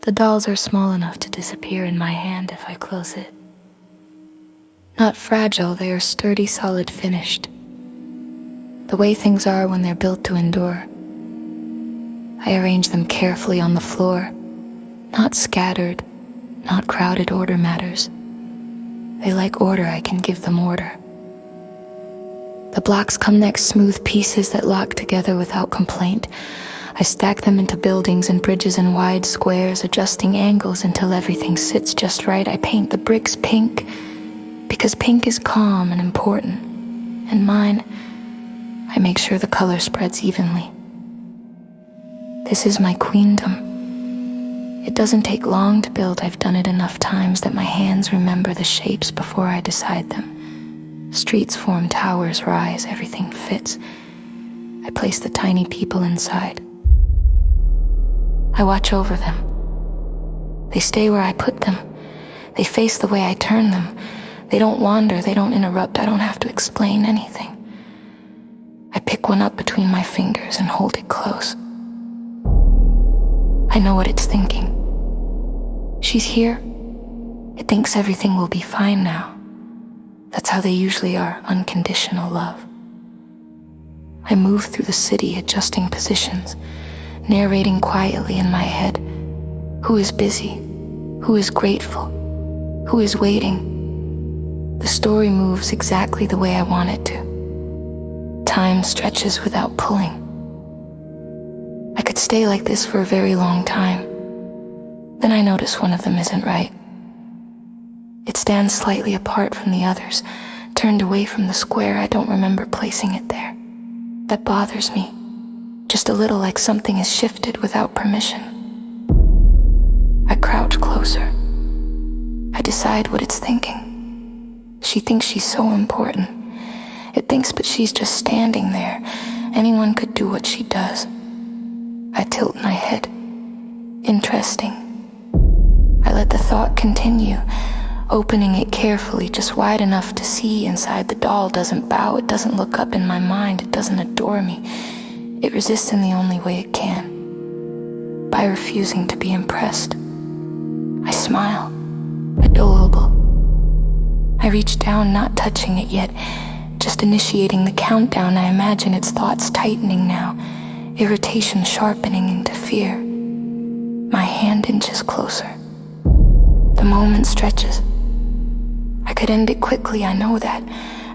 The dolls are small enough to disappear in my hand if I close it. Not fragile, they are sturdy, solid, finished. The way things are when they're built to endure. I arrange them carefully on the floor, not scattered, not crowded. Order matters. They like order, I can give them order. The blocks come next, smooth pieces that lock together without complaint. I stack them into buildings and bridges and wide squares, adjusting angles until everything sits just right. I paint the bricks pink, because pink is calm and important. And mine, I make sure the color spreads evenly. This is my queendom. It doesn't take long to build. I've done it enough times that my hands remember the shapes before I decide them. Streets form, towers rise, everything fits. I place the tiny people inside. I watch over them. They stay where I put them. They face the way I turn them. They don't wander, they don't interrupt. I don't have to explain anything. I pick one up between my fingers and hold it close. I know what it's thinking. She's here. It thinks everything will be fine now. That's how they usually are, unconditional love. I move through the city, adjusting positions, narrating quietly in my head. Who is busy? Who is grateful? Who is waiting? The story moves exactly the way I want it to. Time stretches without pulling. I could stay like this for a very long time. Then I notice one of them isn't right. It stands slightly apart from the others, turned away from the square. I don't remember placing it there. That bothers me. Just a little, like something has shifted without permission. I crouch closer. I decide what it's thinking. She thinks she's so important. It thinks, but she's just standing there. Anyone could do what she does. I tilt my head. Interesting. I let the thought continue, opening it carefully, just wide enough to see inside. The doll doesn't bow, it doesn't look up in my mind, it doesn't adore me. It resists in the only way it can, by refusing to be impressed. I smile, adorable. I reach down, not touching it yet, just initiating the countdown. I imagine its thoughts tightening now, irritation sharpening into fear. My hand inches closer. The moment stretches. I could end it quickly, I know that,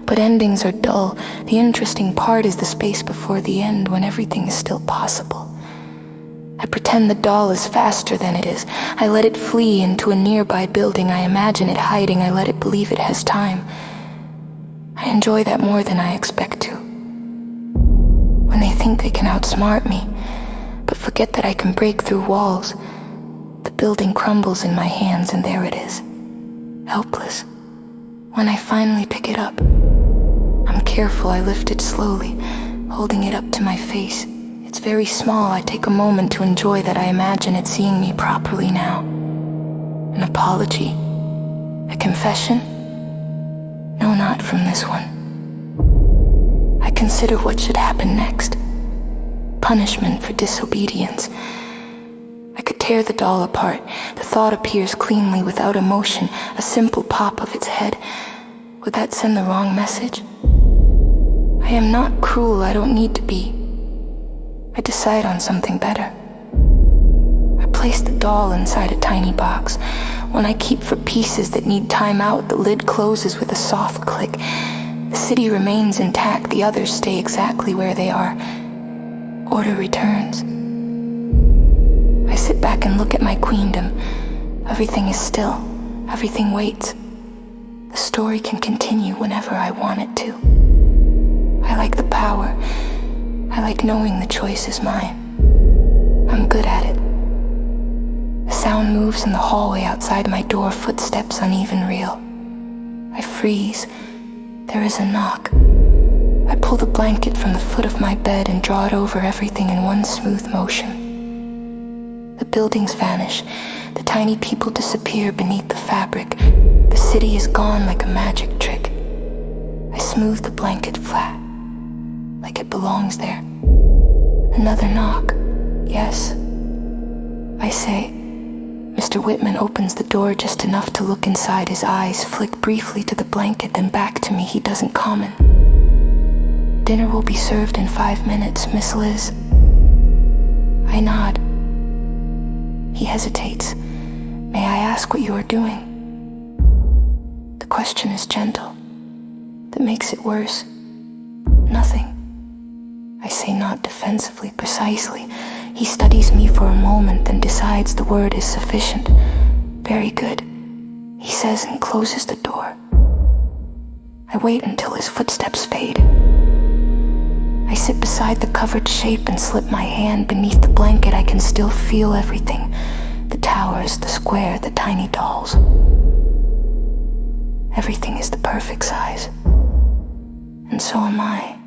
but endings are dull. The interesting part is the space before the end, when everything is still possible. I pretend the doll is faster than it is. I let it flee into a nearby building. I imagine it hiding. I let it believe it has time. I enjoy that more than I expect to. When they think they can outsmart me, but forget that I can break through walls. The building crumbles in my hands, and there it is, helpless. When I finally pick it up, I'm careful. I lift it slowly, holding it up to my face. It's very small. I take a moment to enjoy that. I imagine it seeing me properly now. An apology? A confession? No, not from this one. I consider what should happen next. Punishment for disobedience. I could tear the doll apart. The thought appears cleanly, without emotion, a simple pop of its head. Would that send the wrong message? I am not cruel, I don't need to be. I decide on something better. I place the doll inside a tiny box, one I keep for pieces that need time out. The lid closes with a soft click. The city remains intact, the others stay exactly where they are. Order returns. I sit back and look at my queendom. Everything is still. Everything waits. The story can continue whenever I want it to. I like the power. I like knowing the choice is mine. I'm good at it. A sound moves in the hallway outside my door, footsteps uneven, real. I freeze. There is a knock. I pull the blanket from the foot of my bed and draw it over everything in one smooth motion. The buildings vanish. The tiny people disappear beneath the fabric. The city is gone like a magic trick. I smooth the blanket flat, like it belongs there. Another knock. Yes. I say, Mr. Whitman opens the door just enough to look inside. His eyes flick briefly to the blanket, then back to me. He doesn't comment. Dinner will be served in 5 minutes, Miss Liz. I nod. He hesitates. May I ask what you are doing? The question is gentle. That makes it worse. Nothing. I say, not defensively, precisely. He studies me for a moment, then decides the word is sufficient. Very good, he says, and closes the door. I wait until his footsteps fade. I sit beside the covered shape and slip my hand beneath the blanket. I can still feel everything. The towers, the square, the tiny dolls. Everything is the perfect size. And so am I.